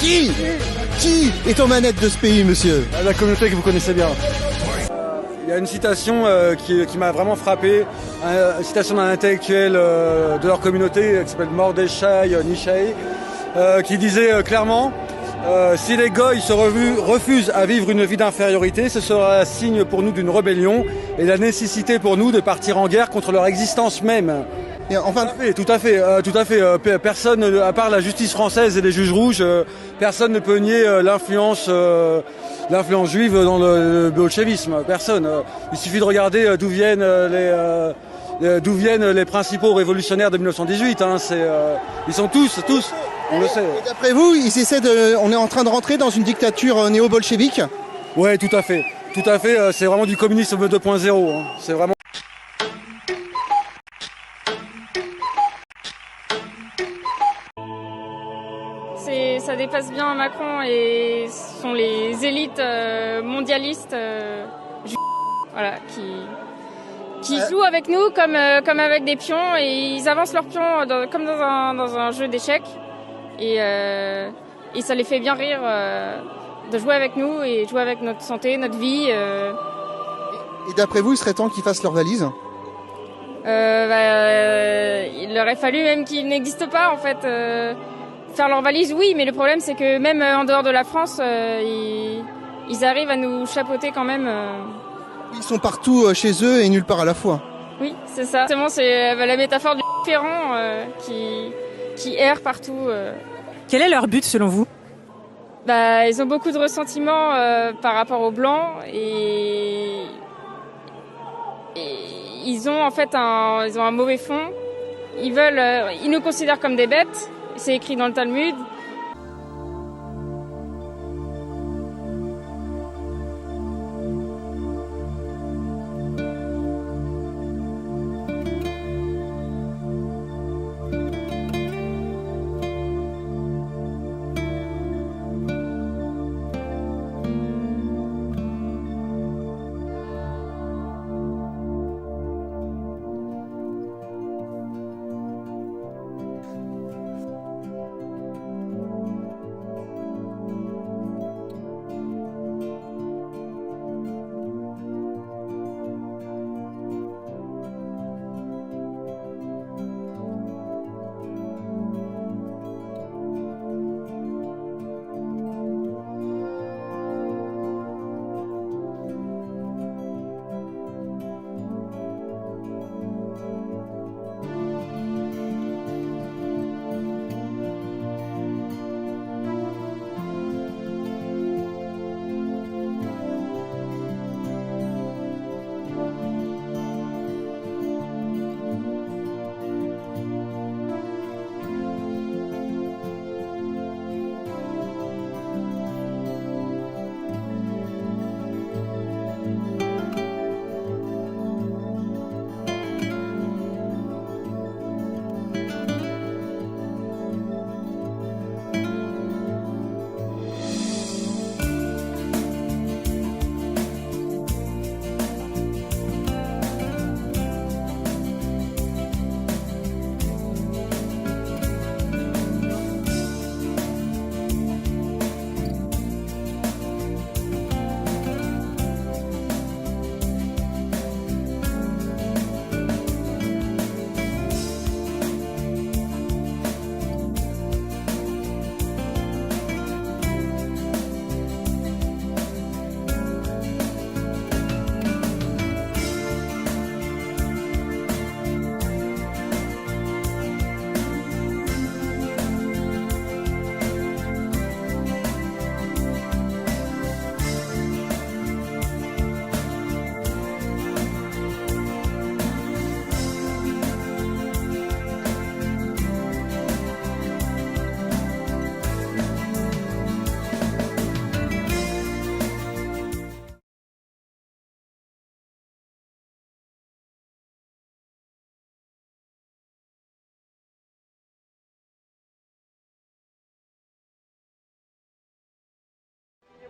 Qui est aux manettes de ce pays, monsieur? La communauté que vous connaissez bien. Il y a une citation qui m'a vraiment frappé, une citation d'un intellectuel de leur communauté qui s'appelle Mordechai Nishai, qui disait clairement si les Goïs se refusent à vivre une vie d'infériorité, ce sera un signe pour nous d'une rébellion et la nécessité pour nous de partir en guerre contre leur existence même. Et enfin, Tout à fait. Personne, à part la justice française et les juges rouges, personne ne peut nier l'influence juive dans le bolchevisme. Personne. Il suffit de regarder d'où viennent les principaux révolutionnaires de 1918. Ils sont tous, on le sait. et d'après vous, on est en train de rentrer dans une dictature néo-bolchevique? Ouais, tout à fait. C'est vraiment du communisme 2.0. C'est vraiment. Ça dépasse bien Macron et ce sont les élites mondialistes voilà, qui jouent avec nous comme avec des pions et ils avancent leurs pions comme dans un jeu d'échecs et ça les fait bien rire de jouer avec nous et jouer avec notre santé, notre vie. Et d'après vous, il serait temps qu'ils fassent leur valise? Il aurait fallu même qu'ils n'existent pas en fait. Faire leur valise, oui, mais le problème c'est que même en dehors de la France, ils arrivent à nous chapeauter quand même. Ils sont partout chez eux et nulle part à la fois. Oui, c'est ça. Justement, c'est la métaphore du ferrant qui erre partout. Quel est leur but selon vous? Ils ont beaucoup de ressentiment par rapport aux Blancs et ils ont en fait un mauvais fond. Ils nous considèrent comme des bêtes. C'est écrit dans le Talmud.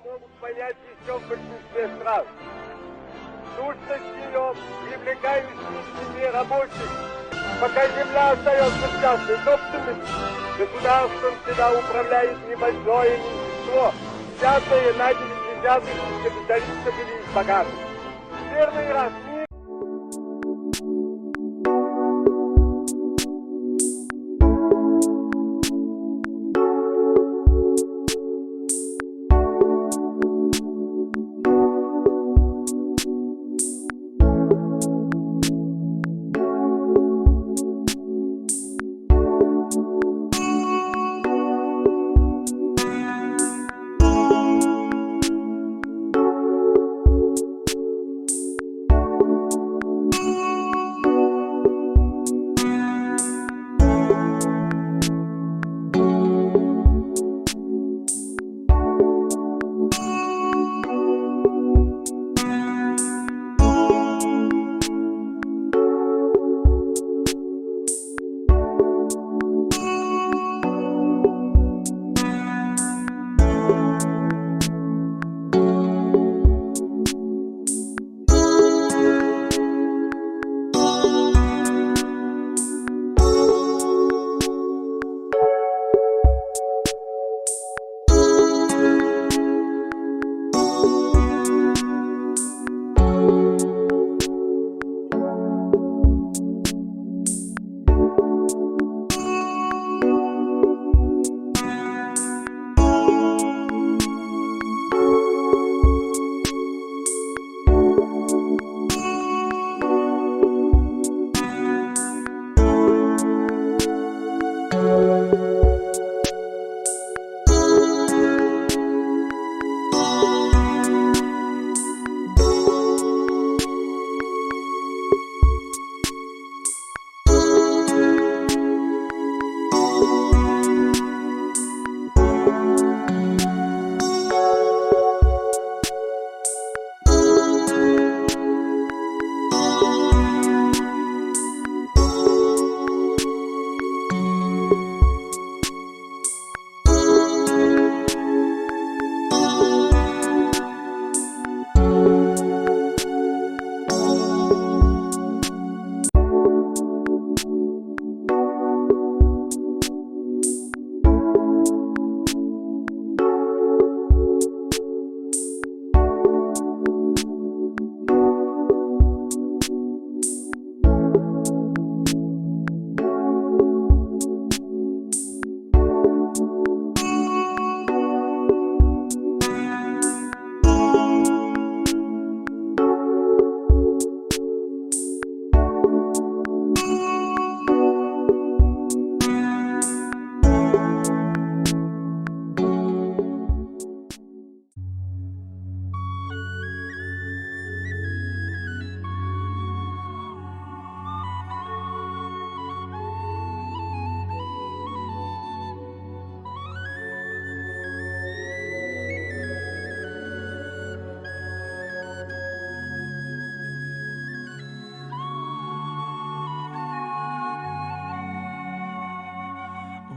могут понять еще в большинстве стран. Сущность ее, привлекающих к себе рабочих, пока земля остается частной собственностью, Государством всегда управляет небольшое меньшинство. Десятые начали десятых, капиталисты были богаты. Первый раз мир...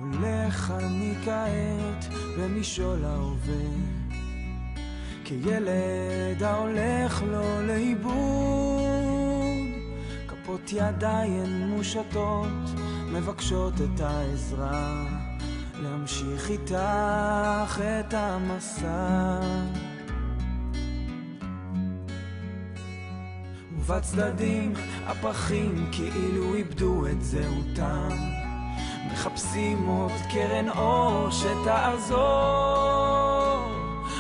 הולך אני כעת במשעול ההווה, כילד ההולך לו לאיבוד. כפות ידיים מושטות מבקשות את העזרה, להמשיך איתך את המסע. ובצדדים הפרחים כאילו איבדו את זהותם, מחפשים עוד קרן אור שתעזור,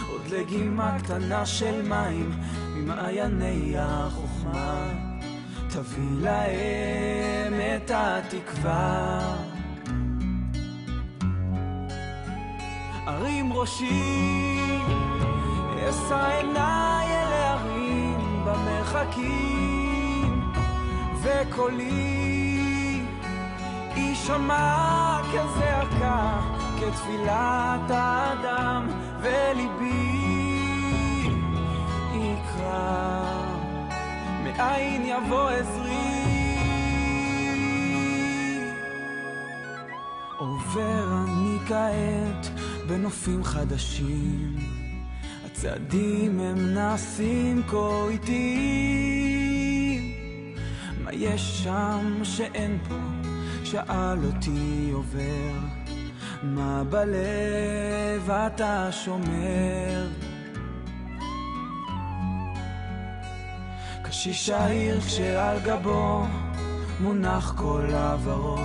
עוד לגימה קטנה של מים ממעייני החוכמה, תביא להם את התקווה. הרים ראשי, אשא עיניי אל ההרים במרחקים, וקולי יישמע כזעקה, כתפילת האדם, וליבי יקרא, מאין יבוא עזרי. עובר אני כעת בנופים חדשים, הצעדים הם נעשים כה איטיים. מה יש שם שאין פה? שאל אותי עובר, מה בלב אתה שומר? קשיש העיר כשעל גבו מונח כל עברו,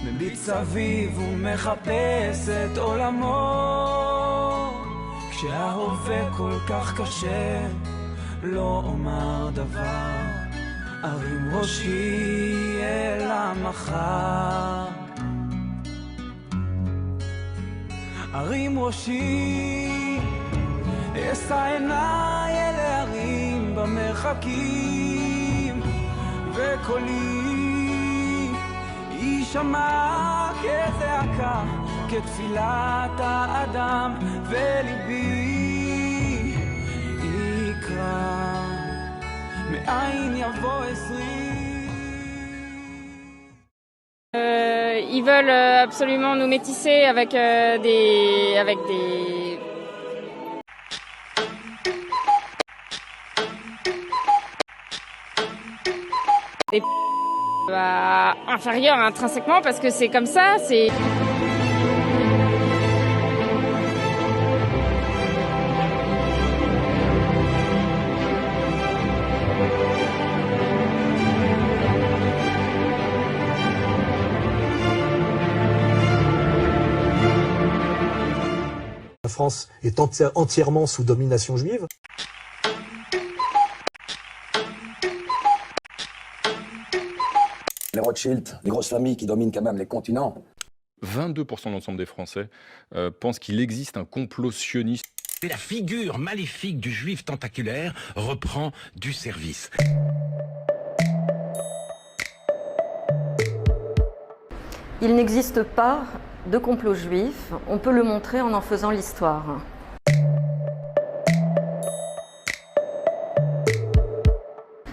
מביט סביב ומחפש את עולמו. כשההווה כל כך קשה לא אומר דבר, ארים ראשי אל המחר. ארים ראשי, אשא עיניי אל ההרים במרחקים, וקולי יישמע כזעקה, כתפילת האדם, וליבי יקרא מאין יבוא עשרים. Ils veulent absolument nous métisser avec des inférieurs intrinsèquement parce que c'est comme ça, c'est La France est entièrement sous domination juive. Les Rothschild, les grosses familles qui dominent quand même les continents. 22% de l'ensemble des Français pensent qu'il existe un complot sioniste. Et la figure maléfique du juif tentaculaire reprend du service. Il n'existe pas de complot juif, on peut le montrer en faisant l'histoire.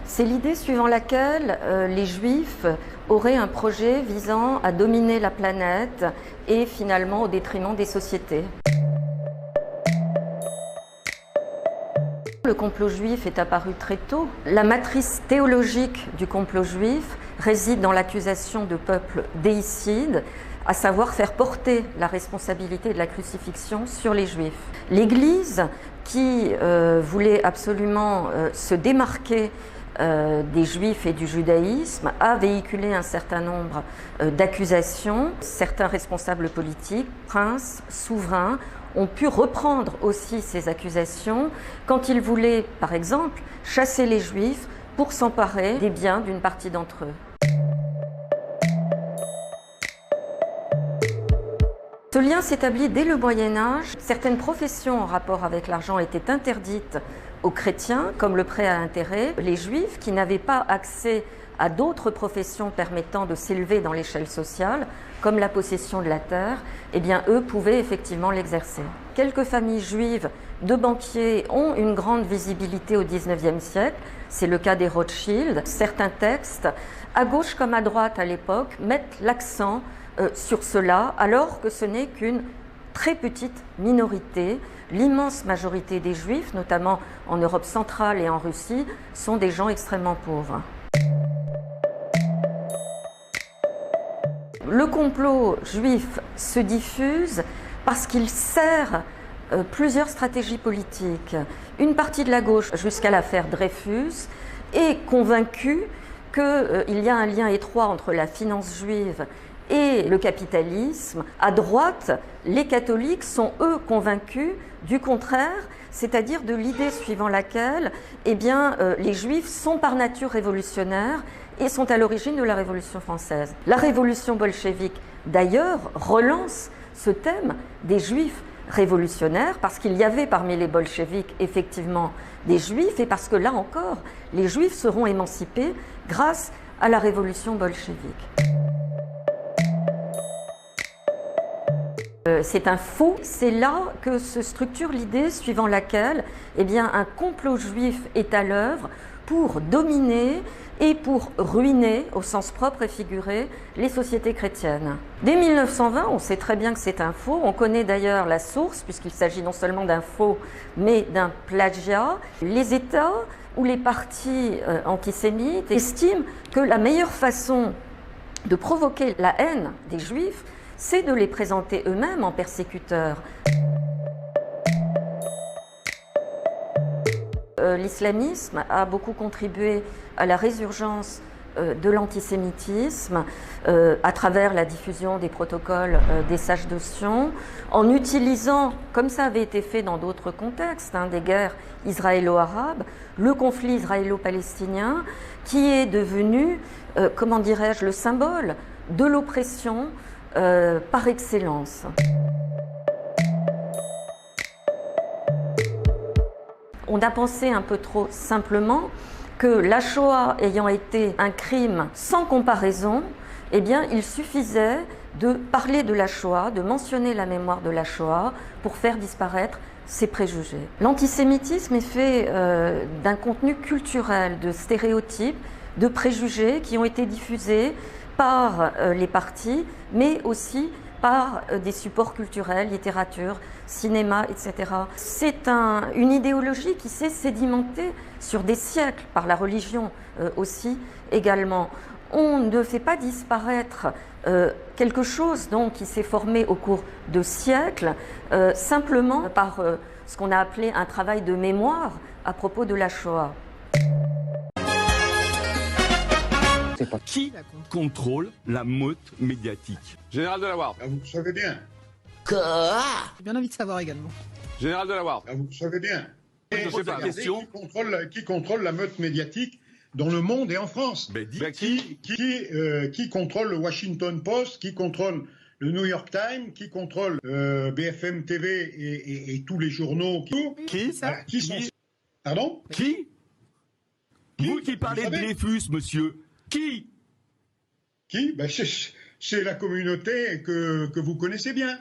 C'est l'idée suivant laquelle les Juifs auraient un projet visant à dominer la planète et finalement au détriment des sociétés. Le complot juif est apparu très tôt. La matrice théologique du complot juif réside dans l'accusation de peuple déicide, à savoir faire porter la responsabilité de la crucifixion sur les Juifs. L'Église, qui voulait absolument se démarquer des Juifs et du judaïsme, a véhiculé un certain nombre d'accusations. Certains responsables politiques, princes, souverains, ont pu reprendre aussi ces accusations quand ils voulaient, par exemple, chasser les Juifs pour s'emparer des biens d'une partie d'entre eux. Ce lien s'établit dès le Moyen-Âge. Certaines professions en rapport avec l'argent étaient interdites aux chrétiens, comme le prêt à intérêt. Les Juifs, qui n'avaient pas accès à d'autres professions permettant de s'élever dans l'échelle sociale, comme la possession de la terre, eh bien, eux pouvaient effectivement l'exercer. Quelques familles juives de banquiers ont une grande visibilité au XIXe siècle. C'est le cas des Rothschild. Certains textes, à gauche comme à droite à l'époque, mettent l'accent sur cela, alors que ce n'est qu'une très petite minorité. L'immense majorité des Juifs, notamment en Europe centrale et en Russie, sont des gens extrêmement pauvres. Le complot juif se diffuse parce qu'il sert plusieurs stratégies politiques. Une partie de la gauche, jusqu'à l'affaire Dreyfus, est convaincue qu'il y a un lien étroit entre la finance juive et le capitalisme. À droite, les catholiques sont eux convaincus du contraire, c'est-à-dire de l'idée suivant laquelle les juifs sont par nature révolutionnaires et sont à l'origine de la Révolution française. La révolution bolchevique, d'ailleurs, relance ce thème des juifs révolutionnaires parce qu'il y avait parmi les bolcheviks effectivement des juifs et parce que là encore, les juifs seront émancipés grâce à la révolution bolchevique. C'est un faux, c'est là que se structure l'idée suivant laquelle un complot juif est à l'œuvre pour dominer et pour ruiner, au sens propre et figuré, les sociétés chrétiennes. Dès 1920, on sait très bien que c'est un faux, on connaît d'ailleurs la source, puisqu'il s'agit non seulement d'un faux, mais d'un plagiat. Les États ou les partis antisémites estiment que la meilleure façon de provoquer la haine des Juifs, c'est de les présenter eux-mêmes en persécuteurs. L'islamisme a beaucoup contribué à la résurgence de l'antisémitisme à travers la diffusion des protocoles des sages de Sion, en utilisant, comme ça avait été fait dans d'autres contextes, des guerres israélo-arabes, le conflit israélo-palestinien qui est devenu, comment dirais-je, le symbole de l'oppression par excellence. On a pensé un peu trop simplement que la Shoah ayant été un crime sans comparaison, eh bien, il suffisait de parler de la Shoah, de mentionner la mémoire de la Shoah pour faire disparaître ces préjugés. L'antisémitisme est fait d'un contenu culturel, de stéréotypes, de préjugés qui ont été diffusés par les partis, mais aussi par des supports culturels, littérature, cinéma, etc. C'est une idéologie qui s'est sédimentée sur des siècles, par la religion aussi également. On ne fait pas disparaître quelque chose donc, qui s'est formé au cours de siècles, simplement par ce qu'on a appelé un travail de mémoire à propos de la Shoah. Qui contrôle la meute médiatique? Général de la Ward. Ah, vous le savez bien. Quoi? J'ai bien envie de savoir également. Général de la Ward. Ah, vous le savez bien. Je pose la question. Qui contrôle la meute médiatique dans le monde et en France? Qui contrôle le Washington Post? Qui contrôle le New York Times? Qui contrôle BFM TV et tous les journaux? Qui sont... Pardon? Qui? Vous qui parlez de Dreyfus, monsieur. Qui? C'est la communauté que vous connaissez bien.